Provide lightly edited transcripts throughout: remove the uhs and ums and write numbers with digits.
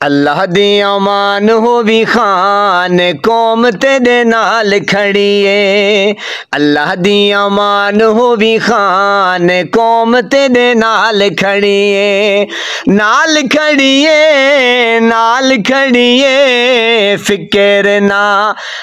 अल्लाह दी अमान होवी खान कौम तेरे नाल खड़िए। अल्लाह दी अमान होवी खान कौम तेरे नाल खड़िए। नाल खड़िए नाल खड़िए फिक्र ना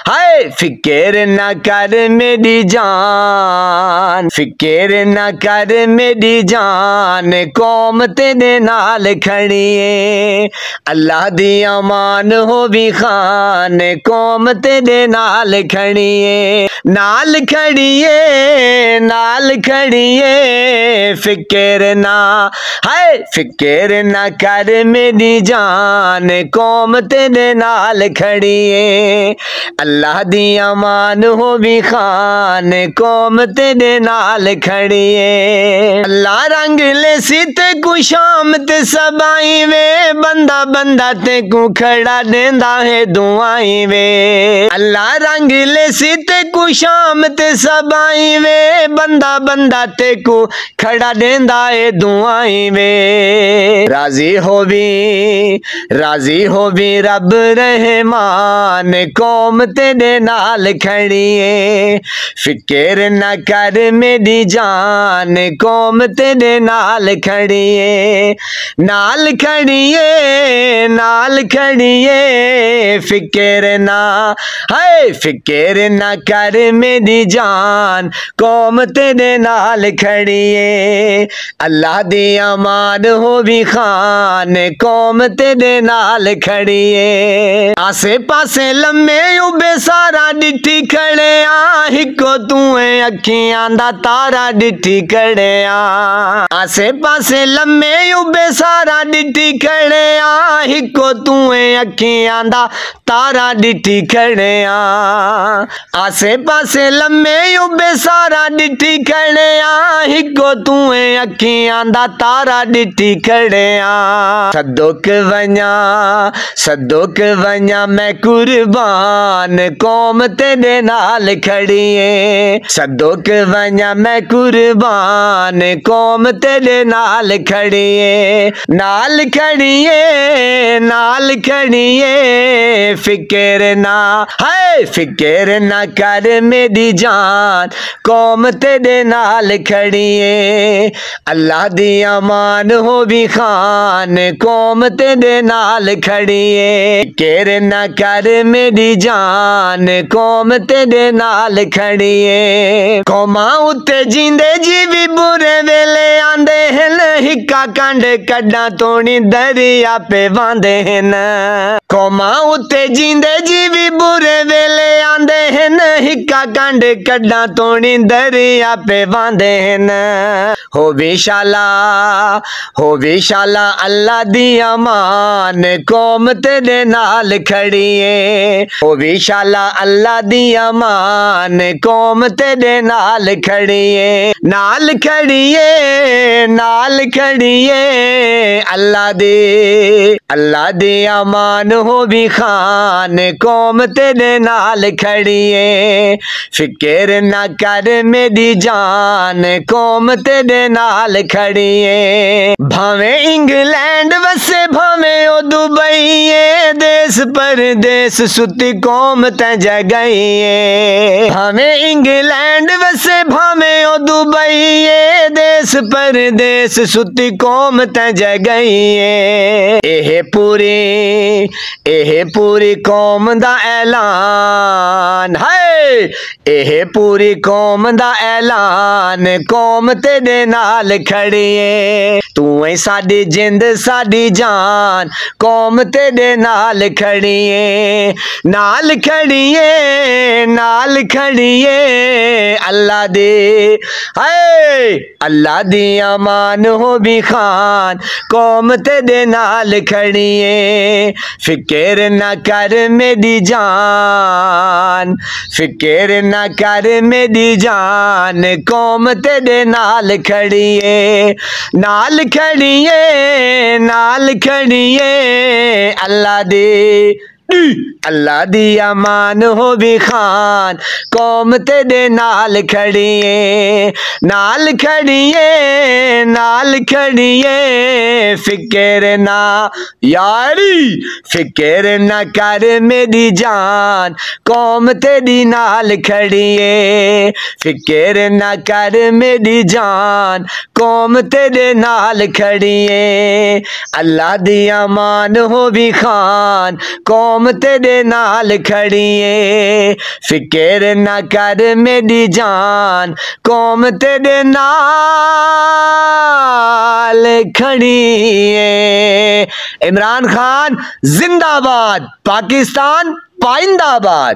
हाय फिक्र ना कर मेरी जान, फिक्र ना कर मेरी जान कौम तेरे नाल खड़िए। अल्लाह दी अमान होवी खान कौम तेरे नाल खड़िए। नाल खड़िए नाल खड़िए फिक्र ना हाय फिक्र ना कर मेरी जान कौम तेरे नाल खड़िए। अल्लाह दी अमान होवी खान कौम तेरे नाल खड़िए। अल्लाह रंग ले सीते कुशाम ते सबाई वे बंदा बंदा ते को खड़ा देंदा है दुआई वे। अल्लाह रंग ले सीते कुशाम ते सबाई वे बंदा बंदा ते को खड़ा देंदा है दुआई वे। राजी होवी रब रहमान कौम तेरे नाल खड़िए। फिक्र न कर मेरी जान कौम तेरे नाल खड़िए। नाल खड़िए नाल खड़िए फिक्र ना हाय फिक्र ना कर मेरी जान कौम तेरे नाल खड़िए। अल्लाह दी अमान होवी खान कौम तेरे नाल खड़िए। आसे पासे लम्मे उबे सारा डिठी खड़े आ हिको तू अखियां दा तारा डिठी खड़े आ। आसे पासे लम्मे उबे सारा डिठी खड़े आ हिको तू अखियां दा तारा डिठी खड़े आ। आसे पासे लम्मे उबे सारा डिठी खड़े आ हिको तू अखियां दा तारा डिठी खड़े आ। सदोक वन्या मैं कुर्बान कौम तेरे नाल खड़िए। सदोक वन्या मैं कुर्बान कौम तेरे नाल खड़िए। नाल खड़िए नाल खड़िए फिक्र ना हाय फिक्र ना कर मेरी जान कौम तेरे नाल खड़िए। अल्लाह दी अमान होवी खान कौम तेरे नाल खड़िए। फिक्र ना कर मेरी जान कौम तेरे नाल खड़िए। कौमां उत्ते जींदे जीवी बुरे वेले आंदे हन हिक्का कंड कड्डा तोड़ी दरिया पे वांदे हन। कौमां उत्ते जींदे जीवी बुरे वेले आंदे हन हिक्का कंड कड्डा तोड़ी दरिया पे वांदे हन। होवी शाला अल्लाह दी अमान कौम तेरे नाल खड़िए। होवी शाला अल्लाह दी अमान कौम तेरे नाल खड़िए। नाल खड़िए अल्लाह दी अमान होवी खान कौम तेरे नाल खड़िए। फिक्र ना कर मेरी जान कौम तेरे नाल खड़िए। भावे इंग्लैंड वसे भावे ओ दुबई देश परदेश सुती कौम ते जगई। भावे इंग्लैंड वसे भावे ओ दुबई देश परदेश सुती कौम ते जगई। एह पूरी कौम दा ऐलान है। एह पूरी कौम दा ऐलान कौम तेरे नाल खड़िए। तू है साडी जिंद साडी जान कौम तेरे नाल खड़िए। नाल खड़िए अल्लाह दी अमान होवी खान कौम तेरे नाल खड़िए। फिक्र ना कर मेरी जान फिक्र ना कर मेरी जान कौम तेरे नाल खड़िए। नाल खड़िए अल्लाह दी अल्लाह दी अमान होवी खान कौम तेरे नाल खड़िए, नाल खड़िए, नाल खड़िए, फिक्र ना यारी फिक्र ना कर मेरी जान कौम तेरी नाल खड़िए, फिक्र ना कर मेरी जान कौम तेरे नाल खड़िए। अल्लाह दी अमान होवी खान कौम तेरे नाल खड़िए, फिक्र ना कर मेरी जान कौम तेरे नाल खड़िए। इमरान खान जिंदाबाद, पाकिस्तान पाइंदाबाद।